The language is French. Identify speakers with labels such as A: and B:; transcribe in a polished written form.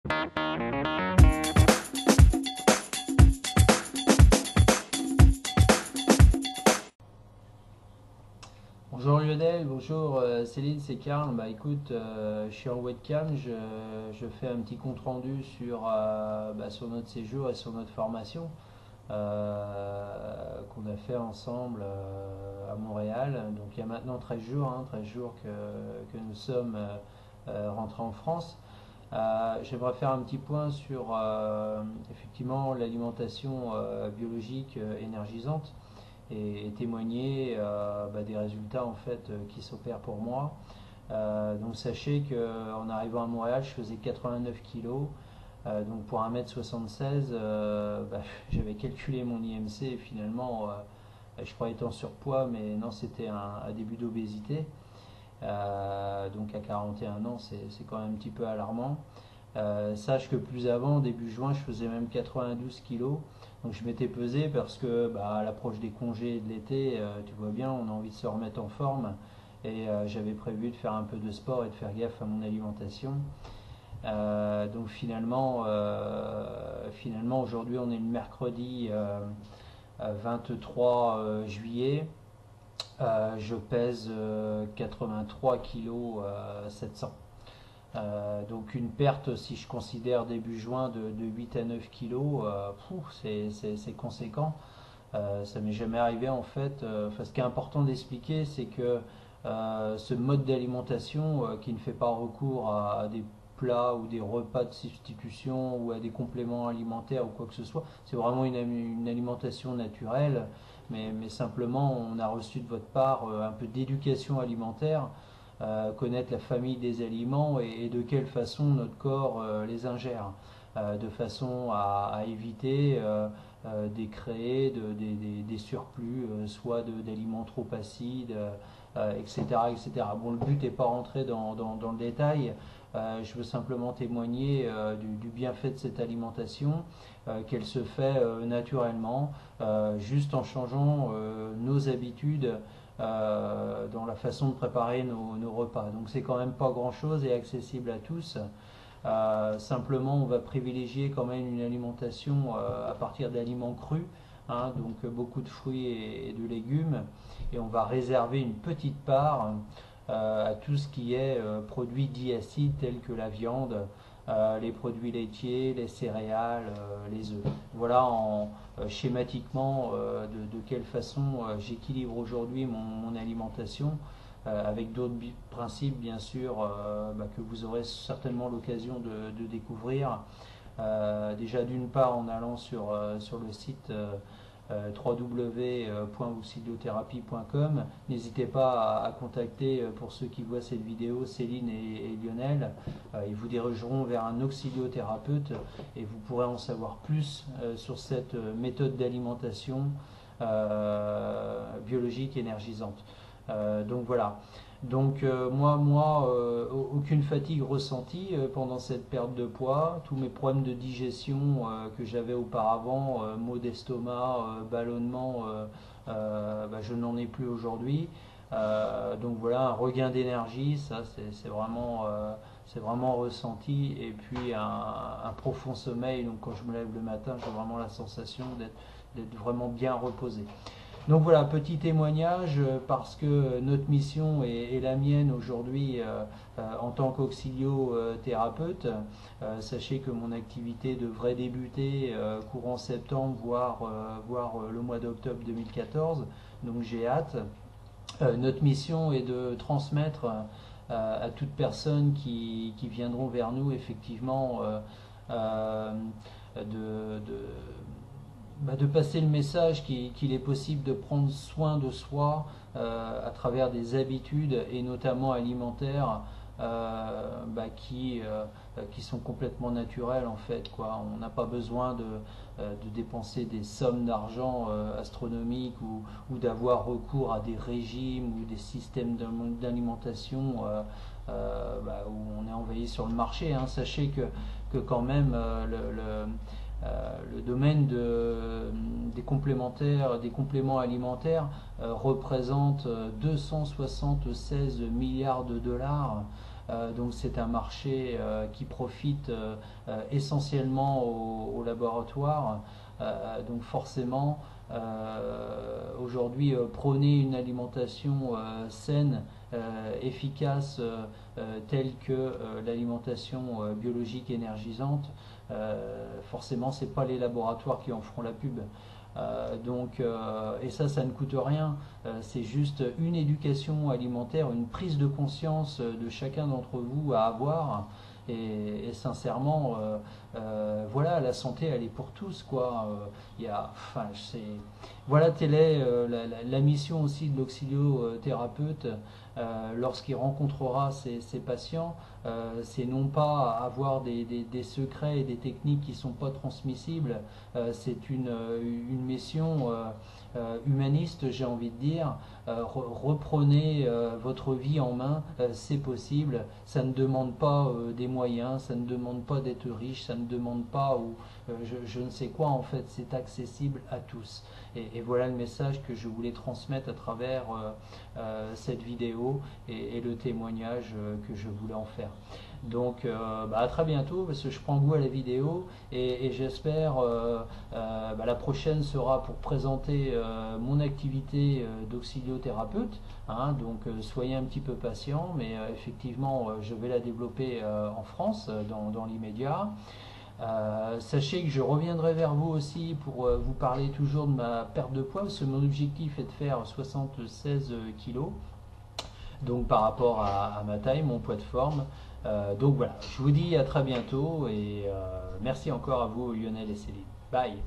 A: Bonjour Lionel, bonjour Céline, c'est Karl. Bah écoute, je suis en webcam, je fais un petit compte rendu sur notre séjour et sur notre formation qu'on a fait ensemble à Montréal. Donc il y a maintenant 13 jours, 13 jours que nous sommes rentrés en France. J'aimerais faire un petit point sur effectivement l'alimentation biologique énergisante et témoigner des résultats en fait qui s'opèrent pour moi. Donc sachez qu'en arrivant à Montréal, je faisais 89 kilos. Donc pour 1m76, j'avais calculé mon IMC et finalement je croyais être en surpoids, mais non, c'était un début d'obésité. Donc à 41 ans, c'est quand même un petit peu alarmant. Sache que plus avant, début juin, je faisais même 92 kilos. Donc je m'étais pesé parce que à l'approche des congés de l'été, tu vois bien, on a envie de se remettre en forme. Et j'avais prévu de faire un peu de sport et de faire gaffe à mon alimentation. Donc finalement aujourd'hui on est le mercredi 23 juillet. Je pèse 83 kg 700. Donc une perte, si je considère début juin, de 8 à 9 kilos, c'est conséquent. Ça m'est jamais arrivé en fait. Ce qui est important d'expliquer, c'est que ce mode d'alimentation qui ne fait pas recours à des plats ou des repas de substitution ou à des compléments alimentaires ou quoi que ce soit, c'est vraiment une alimentation naturelle, mais simplement on a reçu de votre part un peu d'éducation alimentaire, connaître la famille des aliments et de quelle façon notre corps les ingère, de façon à éviter des des surplus, soit d'aliments trop acides, etc., etc. Bon, le but n'est pas rentrer dans le détail. Je veux simplement témoigner du bienfait de cette alimentation, qu'elle se fait naturellement, juste en changeant nos habitudes dans la façon de préparer nos repas. Donc c'est quand même pas grand chose et accessible à tous. Simplement, on va privilégier quand même une alimentation à partir d'aliments crus, donc beaucoup de fruits et de légumes, et on va réserver une petite part à tout ce qui est produits dits acides tels que la viande, les produits laitiers, les céréales, les œufs. Voilà schématiquement de quelle façon j'équilibre aujourd'hui mon alimentation, avec d'autres principes bien sûr que vous aurez certainement l'occasion de découvrir. Déjà d'une part en allant sur le site www.auxiliothérapie.com. N'hésitez pas à contacter, pour ceux qui voient cette vidéo, Céline et Lionel. Ils vous dirigeront vers un auxiliothérapeute et vous pourrez en savoir plus sur cette méthode d'alimentation biologique énergisante. Donc voilà. Donc aucune fatigue ressentie pendant cette perte de poids. Tous mes problèmes de digestion que j'avais auparavant, maux d'estomac, ballonnement, je n'en ai plus aujourd'hui. Donc voilà, un regain d'énergie, ça c'est vraiment ressenti. Et puis un profond sommeil. Donc quand je me lève le matin, j'ai vraiment la sensation d'être vraiment bien reposé. Donc voilà, petit témoignage parce que notre mission est la mienne aujourd'hui en tant qu'auxiliothérapeute. Sachez que mon activité devrait débuter courant septembre, voire le mois d'octobre 2014. Donc j'ai hâte. Notre mission est de transmettre à toute personne qui viendront vers nous effectivement de de passer le message qu'il est possible de prendre soin de soi à travers des habitudes et notamment alimentaires qui sont complètement naturelles en fait, quoi. On n'a pas besoin de dépenser des sommes d'argent astronomiques ou d'avoir recours à des régimes ou des systèmes d'alimentation où on est envahi sur le marché, hein. Sachez que quand même le domaine des complémentaires, des compléments alimentaires représente 276 milliards de dollars Donc c'est un marché qui profite essentiellement aux laboratoires. Donc forcément, aujourd'hui, prôner une alimentation saine, efficace, telle que l'alimentation biologique énergisante, forcément, c'est pas les laboratoires qui en feront la pub. Et ça ne coûte rien. C'est juste une éducation alimentaire, une prise de conscience de chacun d'entre vous à avoir. Et sincèrement, voilà, la santé, elle est pour tous, quoi. Enfin, voilà, telle est la mission aussi de l'auxiliothérapeute lorsqu'il rencontrera ses patients. C'est non pas avoir des secrets et des techniques qui ne sont pas transmissibles, c'est une mission humaniste, j'ai envie de dire. Reprenez votre vie en main, c'est possible. Ça ne demande pas des moyens, ça ne demande pas d'être riche, ça ne demande pas je ne sais quoi. En fait, c'est accessible à tous. Et voilà le message que je voulais transmettre à travers cette vidéo et le témoignage que je voulais en faire. Donc à très bientôt, parce que je prends goût à la vidéo et j'espère la prochaine sera pour présenter mon activité d'auxiliothérapeute, hein. Donc soyez un petit peu patient, mais effectivement je vais la développer en France dans l'immédiat. Sachez que je reviendrai vers vous aussi pour vous parler toujours de ma perte de poids, parce que mon objectif est de faire 76 kilos, donc par rapport à ma taille, mon poids de forme. Donc voilà, je vous dis à très bientôt et merci encore à vous Lionel et Céline. Bye.